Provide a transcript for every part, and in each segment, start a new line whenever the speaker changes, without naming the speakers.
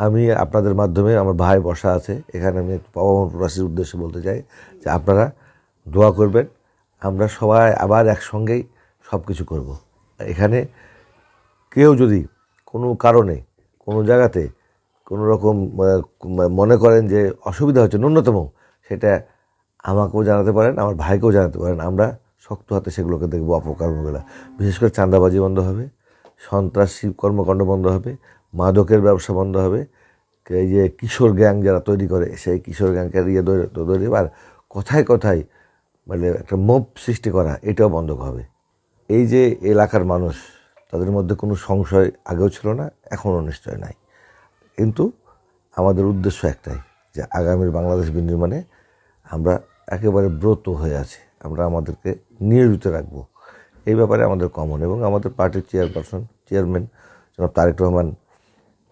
আমি আপনাদের মাধ্যমে আমার ভাই বসা আছে এখানে, আমি পাবন প্রবাসীর উদ্দেশ্যে বলতে চাই যে আপনারা দোয়া করবেন, আমরা সবাই আবার একসঙ্গেই সব কিছু করব। এখানে কেউ যদি কোনো কারণে কোনো জায়গাতে কোনো রকম মনে করেন যে অসুবিধা হচ্ছে ন্যূনতম, সেটা আমাকেও জানাতে পারেন, আমার ভাইকেও জানাতে পারেন। আমরা শক্ত হাতে সেগুলোকে দেখবো, অপকর্মগুলো। বিশেষ করে চাঁদাবাজি বন্ধ হবে, সন্ত্রাসী কর্মকাণ্ড বন্ধ হবে, মাদকের ব্যবসা বন্ধ হবে, এই যে কিশোর গ্যাং যারা তৈরি করে সেই কিশোর গ্যাংকে তৈরি, আর কথায় কথায় মানে একটা মোব সৃষ্টি করা, এটাও বন্ধ হবে। এই যে এলাকার মানুষ, তাদের মধ্যে কোনো সংশয় আগেও ছিল না, এখনও নিশ্চয় নাই। কিন্তু আমাদের উদ্দেশ্য একটাই, যে আগামীর বাংলাদেশ বিনির্মাণে আমরা একেবারে ব্রত হয়ে আছি, আমরা আমাদেরকে নিয়োজিত রাখবো। এই ব্যাপারে আমাদের কমন, এবং আমাদের পার্টির চেয়ারম্যান জনাব তারেক রহমান,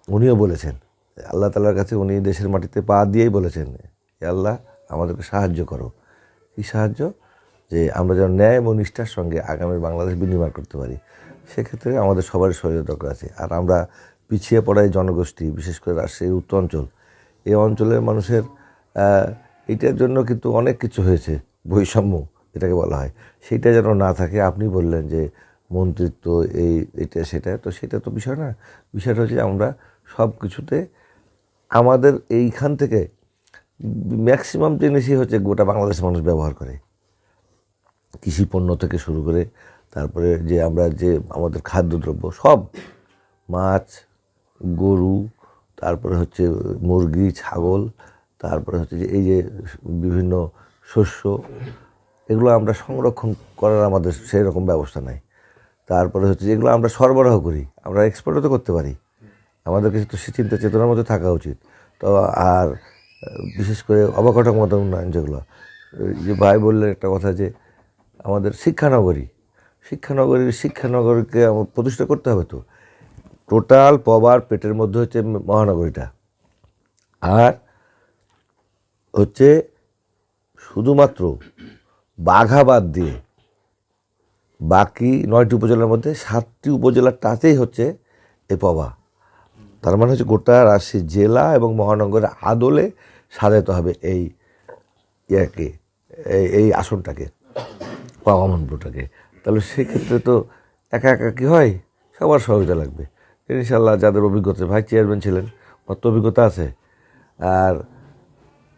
উনিও বলেছেন, আল্লাহ তাআলার কাছে উনি দেশের মাটিতে পা দিয়েই বলেছেন, আল্লাহ আমাদেরকে সাহায্য করো। কী সাহায্য? যে আমরা যেন ন্যায় এবং নিষ্ঠার সঙ্গে আগামীর বাংলাদেশ বিনির্মাণ করতে পারি। সেক্ষেত্রে আমাদের সবারই সহযোগিতা দরকার আছে। আর আমরা পিছিয়ে পড়া এই জনগোষ্ঠী, বিশেষ করে রাজশাহীর উত্তরাঞ্চল, এই অঞ্চলের মানুষের এটার জন্য কিন্তু অনেক কিছু হয়েছে, বৈষম্য এটাকে বলা হয়, সেইটা যেন না থাকে। আপনি বললেন যে মন্ত্রিত্ব এটা সেটা, তো সেটা তো বিষয় না। বিষয়টা হচ্ছে আমরা সব কিছুতে আমাদের এইখান থেকে ম্যাক্সিমাম জিনিসই হচ্ছে গোটা বাংলাদেশের মানুষ ব্যবহার করে, কৃষি পণ্য থেকে শুরু করে, তারপরে যে আমরা যে আমাদের খাদ্যদ্রব্য সব, মাছ, গরু, তারপরে হচ্ছে মুরগি, ছাগল, তারপরে হচ্ছে যে এই যে বিভিন্ন শস্য, এগুলো আমরা সংরক্ষণ করার আমাদের সেই রকম ব্যবস্থা নাই। তারপরে হচ্ছে যেগুলো আমরা সরবরাহ করি, আমরা এক্সপোর্টও তো করতে পারি। আমাদের কিছু তো সে চিন্তা চেতনার মধ্যে থাকা উচিত। তো আর বিশেষ করে অবকাঠামোগত উন্নয়ন যেগুলো, যে ভাই বললেন একটা কথা, যে আমাদের শিক্ষানগরীকে প্রতিষ্ঠা করতে হবে। তো টোটাল পবার পেটের মধ্যে হচ্ছে মহানগরীটা, আর হচ্ছে শুধুমাত্র বাঘা বাদ দিয়ে বাকি 9টি উপজেলার মধ্যে 7টি উপজেলার টাচেই হচ্ছে এই পবা। তার মানে হচ্ছে গোটা রাজশাহী জেলা এবং মহানগরের আদলে সাজাতে হবে এই ইয়াকে, এই আসনটাকে, পাওয়া মন্ত্রটাকে। তাহলে সেক্ষেত্রে তো একা একা কী হয়, সবার সহযোগিতা লাগবে। ইনশাল্লাহ যাদের অভিজ্ঞতা, ভাই চেয়ারম্যান ছিলেন, অত অভিজ্ঞতা আছে। আর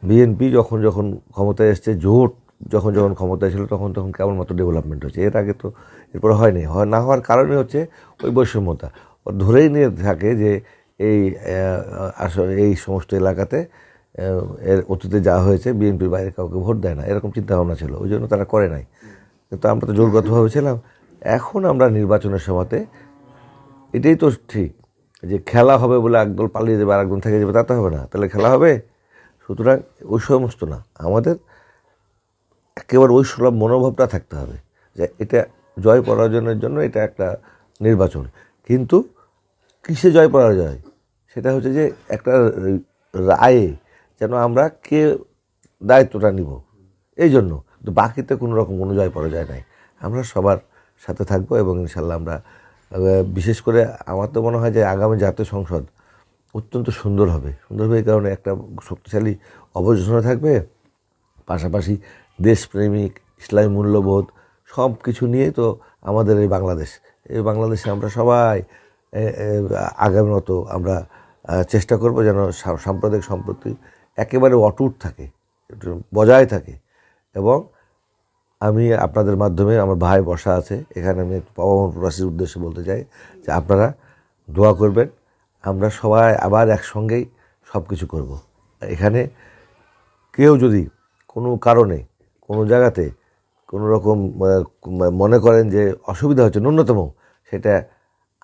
বিএনপি যখন যখন ক্ষমতায় এসছে, জোট যখন যখন ক্ষমতায় ছিল, তখন তখন কেবলমাত্র ডেভেলপমেন্ট হচ্ছে, এর আগে তো এরপর হয়নি। না হওয়ার কারণে হচ্ছে ওই বৈষম্যতা। ও ধরেই নিয়ে থাকে যে আসলে এই সমস্ত এলাকাতে এর অতীতে যা হয়েছে, বিএনপির বাইরে কাউকে ভোট দেয় না, এরকম চিন্তাভাবনা ছিল, ওই জন্য তারা করে নাই। কিন্তু আমরা তো জোরগতভাবে ছিলাম। এখন আমরা নির্বাচনের সময়তে এটাই তো ঠিক, যে খেলা হবে বলে একদল পালিয়ে যাবে আর একজন থেকে যাবে, তা তো হবে না। তাহলে খেলা হবে। সুতরাং ওই সমস্ত না, আমাদের একেবারে ওই সুলভ মনোভাবটা থাকতে হবে যে এটা জয় পরাজয়ের জন্য এটা একটা নির্বাচন। কিন্তু কিসে জয় পরাজয়, সেটা হচ্ছে যে একটা রায়ে যেন আমরা কে দায়িত্বটা নিব, এই জন্য। কিন্তু বাকিতে কোনো রকম কোনো জয় পরাজয় নাই, আমরা সবার সাথে থাকবো। এবং ইনশাল্লাহ আমরা বিশেষ করে আমার তো মনে হয় যে আগামী জাতীয় সংসদ অত্যন্ত সুন্দর হবে এই কারণে একটা শক্তিশালী অপোজিশনে থাকবে, পাশাপাশি দেশপ্রেমিক, ইসলামী মূল্যবোধ সব কিছু নিয়ে তো আমাদের এই বাংলাদেশে আমরা সবাই আগামী মতো আমরা চেষ্টা করব যেন সাম্প্রদায়িক সম্প্রীতি একেবারে অটুট থাকে, বজায় থাকে। এবং আমি আপনাদের মাধ্যমে আমার ভাই বসা আছে এখানে, আমি পাবন প্রবাসীর উদ্দেশ্যে বলতে চাই যে আপনারা দোয়া করবেন, আমরা সবাই আবার একসঙ্গেই সব কিছু করব। এখানে কেউ যদি কোনো কারণে কোনো জায়গাতে কোনো রকম মনে করেন যে অসুবিধা হচ্ছে ন্যূনতম, সেটা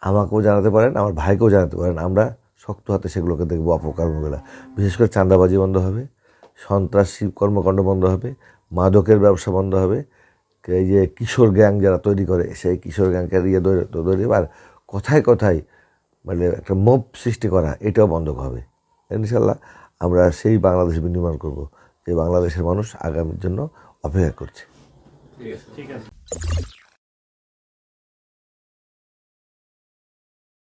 আমাকেও জানাতে পারেন, আমার ভাইকেও জানাতে পারেন। আমরা শক্ত হাতে সেগুলোকে দেখবো, অপকর্মগুলো। বিশেষ করে চাঁদাবাজি বন্ধ হবে, সন্ত্রাসী কর্মকাণ্ড বন্ধ হবে, মাদকের ব্যবসা বন্ধ হবে, এই যে কিশোর গ্যাং যারা তৈরি করে সেই কিশোর গ্যাংকে তৈরি, আর কথায় কথায় মানে একটা মোব সৃষ্টি করা, এটাও বন্ধ হবে। ইনশাল্লাহ আমরা সেই বাংলাদেশ বিনির্মাণ করব যে বাংলাদেশের মানুষ আগামীর জন্য অপেক্ষা করছে।
ঠিক আছে।